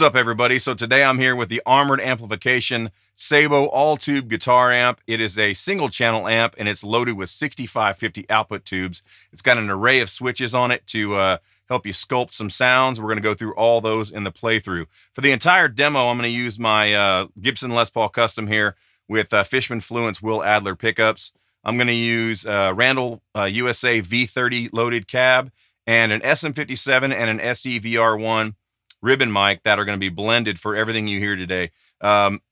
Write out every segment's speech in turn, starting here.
What's up, everybody? So today I'm here with the Armored Amplification Sabot all-tube guitar amp. It is a single-channel amp, and it's loaded with 6550 output tubes. It's got an array of switches on it to help you sculpt some sounds. We're going to go through all those in the playthrough. For the entire demo, I'm going to use my Gibson Les Paul Custom here with Fishman Fluence Will Adler pickups. I'm going to use Randall USA V30 loaded cab and an SM57 and an SE VR1 ribbon mic that are going to be blended for everything you hear today.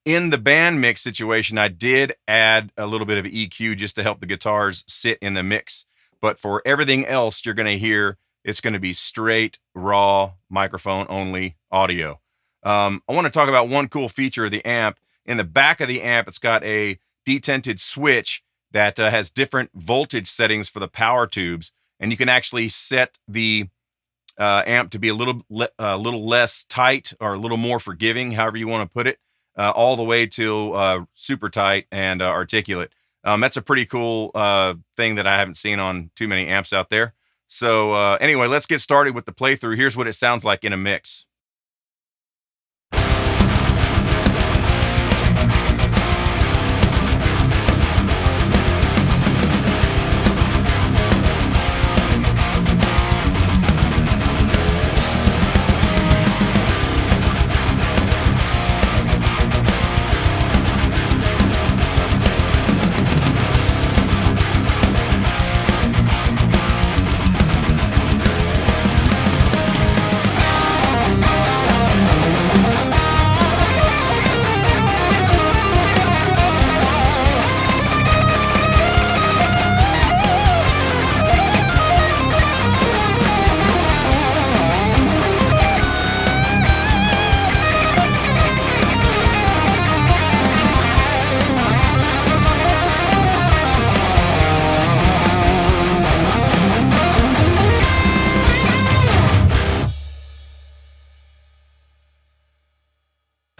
In the band mix situation, I did add a little bit of EQ just to help the guitars sit in the mix. But for everything else you're going to hear, it's going to be straight, raw, microphone only audio. I want to talk about one cool feature of the amp. In the back of the amp, it's got a detented switch that has different voltage settings for the power tubes. And you can actually set the amp to be a little less tight or a little more forgiving, however you want to put it, all the way to super tight and articulate. That's a pretty cool thing that I haven't seen on too many amps out there. So anyway, let's get started with the playthrough. Here's what it sounds like in a mix.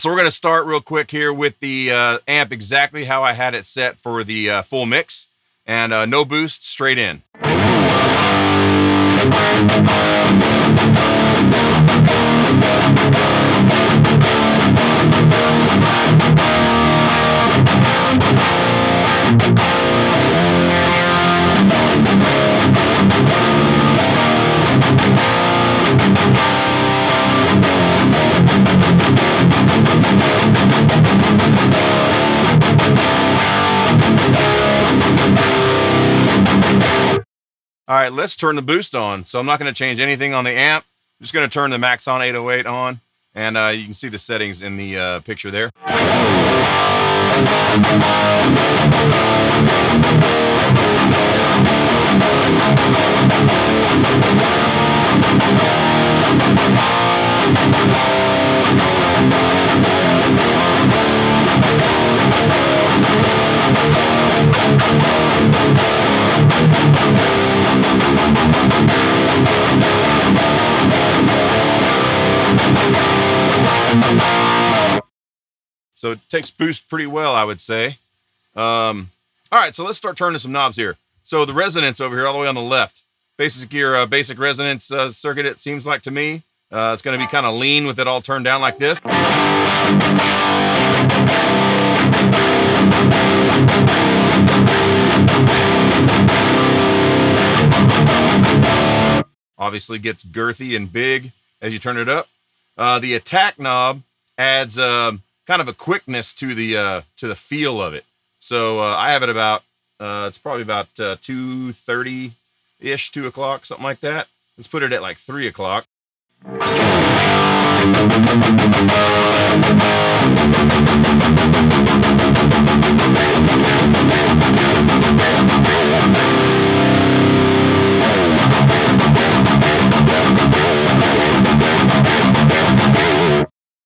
So we're going to start real quick here with the amp exactly how I had it set for the full mix, and no boost, straight in. All right, let's turn the boost on. So I'm not going to change anything on the amp. I'm just going to turn the Maxon OD808 on, and you can see the settings in the picture there. So it takes boost pretty well, I would say. All right, so let's start turning some knobs here. So the resonance over here, all the way on the left, basic gear, basic resonance circuit, it seems like to me. It's going to be kind of lean with it all turned down like this. Obviously gets girthy and big as you turn it up. The attack knob adds kind of a quickness to the feel of it. So I have it about it's probably about 2:30-ish, 2 o'clock, something like that. Let's put it at like 3 o'clock.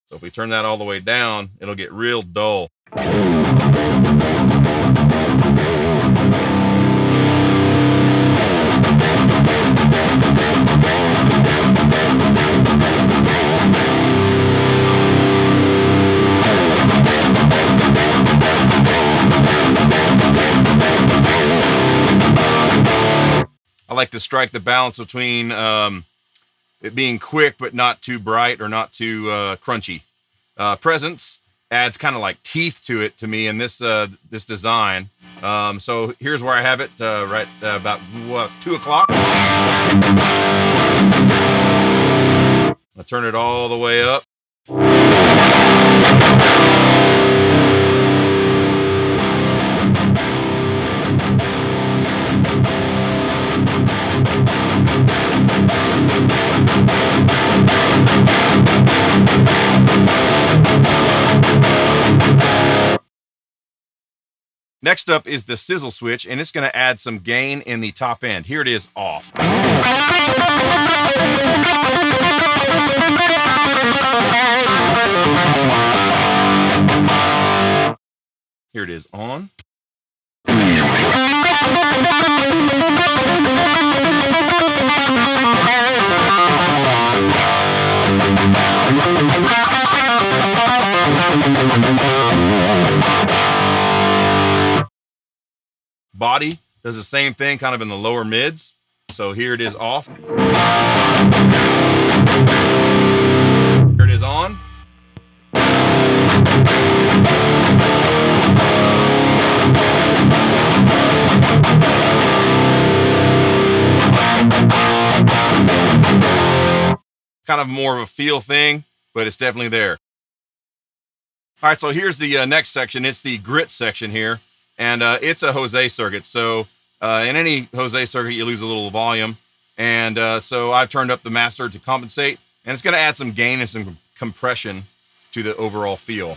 So if we turn that all the way down, it'll get real dull. I like to strike the balance between it being quick but not too bright or not too crunchy. Presence adds kind of like teeth to it to me in this this design. So here's where I have it right about 2 o'clock. I'll turn it all the way up. Next up is the sizzle switch, and it's going to add some gain in the top end. Here it is off. Here it is on. Body does the same thing, kind of in the lower mids. So here it is off. Here it is on. Kind of more of a feel thing, but it's definitely there. All right, so here's the next section. It's the grit section here. And it's a Jose circuit. So in any Jose circuit, you lose a little volume. And so I've turned up the master to compensate. And it's going to add some gain and some compression to the overall feel.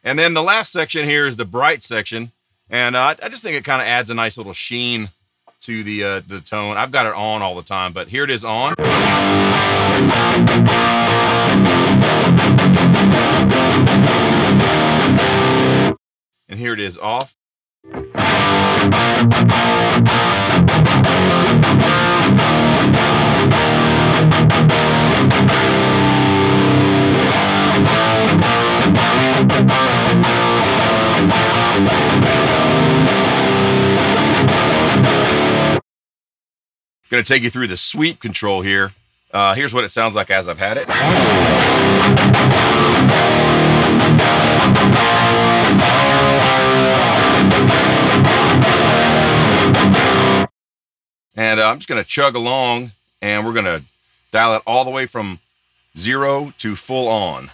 And then the last section here is the bright section. And I just think it kind of adds a nice little sheen to the tone. I've got it on all the time, but here it is on. And here it is off. Going to take you through the sweep control here. Here's what it sounds like as I've had it. And I'm just going to chug along, and we're going to dial it all the way from 0 to full on.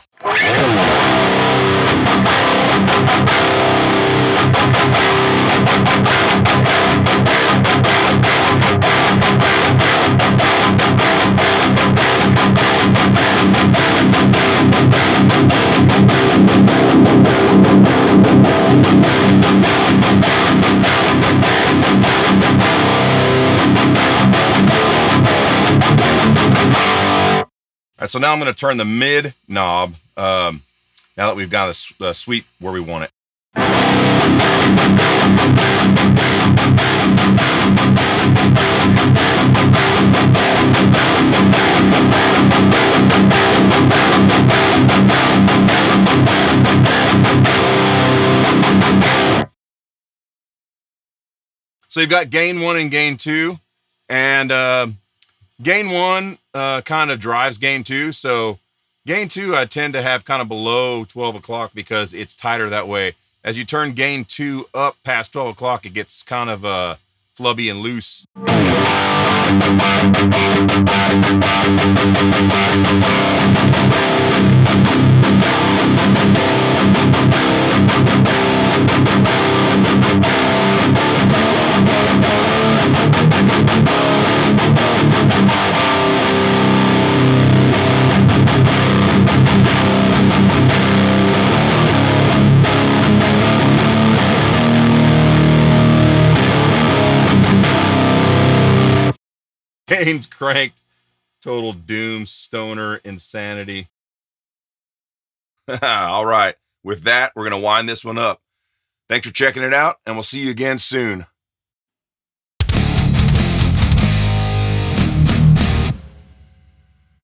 All right, so now I'm going to turn the mid knob, now that we've got the sweep where we want it. So you've got gain 1 and gain 2, and gain 1 kind of drives gain 2. So gain 2 I tend to have kind of below 12 o'clock because it's tighter that way. As you turn gain 2 up past 12 o'clock, it gets kind of flubby and loose. Gain's cranked Total doom, stoner, insanity. All right. With that, we're going to wind this one up. Thanks for checking it out, and we'll see you again soon.